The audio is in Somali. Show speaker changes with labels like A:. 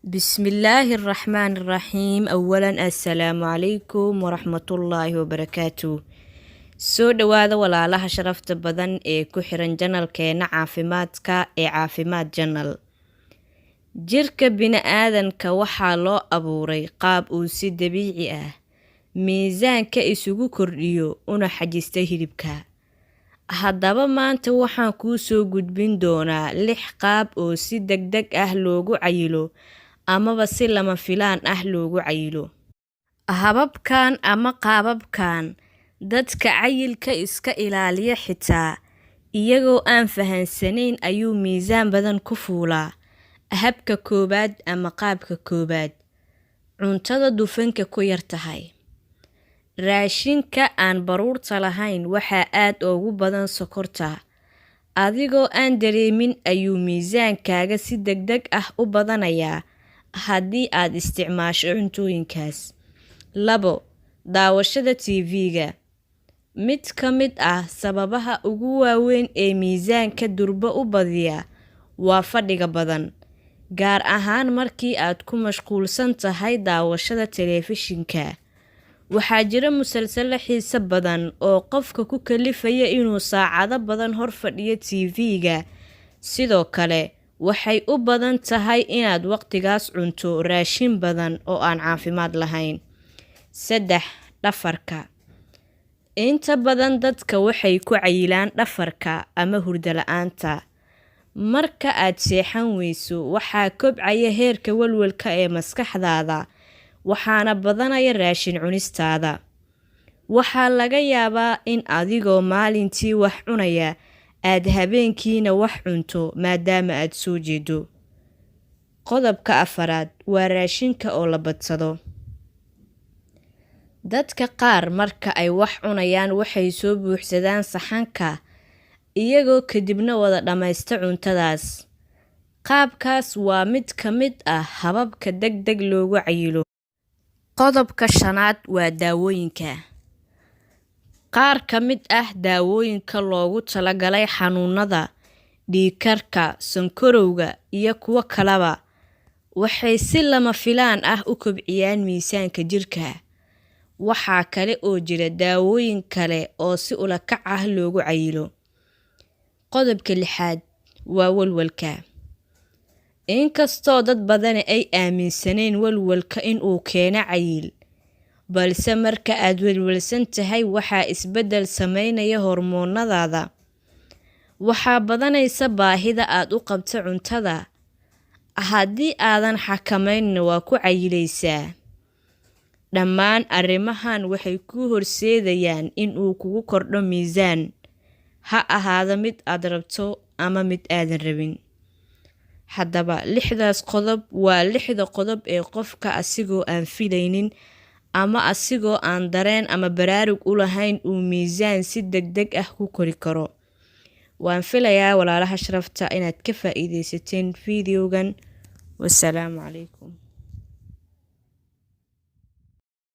A: بسم الله الرحمن الرحيم. أولا السلام عليكم ورحمة الله وبركاته. soo dhawaada walaalaha sharafta badan ee ku xiran janalkeena caafimaadka ee caafimaad janal. Jirka bini'aadanka waxaa loo abuuray qaab uu si dabiici ah miisaanka isugu kordhiyo una xajista hilibka. Haddaba maanta waxaan kuu soo gudbin doonaa 6 qaab oo si degdeg ah loogu cayilo amaba si lama filaan ah loogu cayilo. Hababkan ama qaababkan dadka cayilka iska ilaaliya xitaa iyagoo aan fahansanayn ayuu miisaan badan ku fuulaa. Habka koobaad ama qaabka koobaad, cuntada dufanka ku yar tahay. Raashinka aan baruurta lahayn waxaa aad ugu badan sokorta. Adigoo aan dareemin ayuu miisaankaaga si degdeg ah u badanayaa haddii aad isticmaasho cuntooyinkaas. 2. Daawashada TV-ga. Mid ka mid ah sababaha ugu waaweyn ee miisaanka durba u badiya waa fadhiga badan, gaar ahaan markii aad ku mashquulsan tahay daawashada telefishinka. Waxaa jira musalsalo xiiso badan oo qofka ku kalifaya inuu saacado badan hor fadhiyo TV-ga. Sidoo kale, waxay u badan tahay inaad waqtigaas cunto raashin badan oo aan caafimaad lahayn. 3. Dhafarka. Inta badan dadka waxay ku cayilaan dhafarka ama hurdo la'aanta. Marka aad seexan weyso, waxaa kobcaya heerka walwalka ee maskaxdaada, waxaana badanaya raashin cunistaada. Waxaa laga yaabaa in adigoo maalintii wax cunaya aad habeenkiina wax cunto maadaama aad soo jeedo. Qodobka 4 waa raashinka oo la badsado. Dadka qaar marka ay wax cunayaan waxay soo buuxsadaan saxanka iyagoo kadibna wada dhamaysta cuntadaas. Qaabkaas waa mid ka mid ah hababka degdeg loogu cayilo. Qodobka 5 waa daawooyinka. Qaar ka mid ah daawooyinka loogu talagalay xanuunada, dhiig-karka, sonkorowga iyo kuwa kaleba waxay si lama filaan ah u kobciyaan miisaanka jirka. Waxaa kale oo jira daawooyin kale oo si ula kac ah loogu cayilo. Qodobka 6 waa walwalka. Inkastoo dad badan ay aaminsaneen walwalka inuu keeno cayil, balse marka aad walwalsan tahay waxaa isbedel sameynaya hormoonnadaada. Waxaa badanaysa baahida aad u qabto cuntada. Haddii aadan xakameyn waa ku cayilaysaa. Dhammaan arrimahan waxay ku horseedayaan in uu kugu kordho miisaan, ha ahaado mid aad rabto ama mid aadan rabin. Haddaba 6daas qodob waa 6da qodob ee qofka asigoo aan filaynin ama asigoo aan dareen ama baraarug u lahayn uu miisaan si degdeg ah ku kori karo. Waan filayaa walaalaha sharafta inaad ka faa'iideysateen fiidiyogan. Wassalaamu calaykum.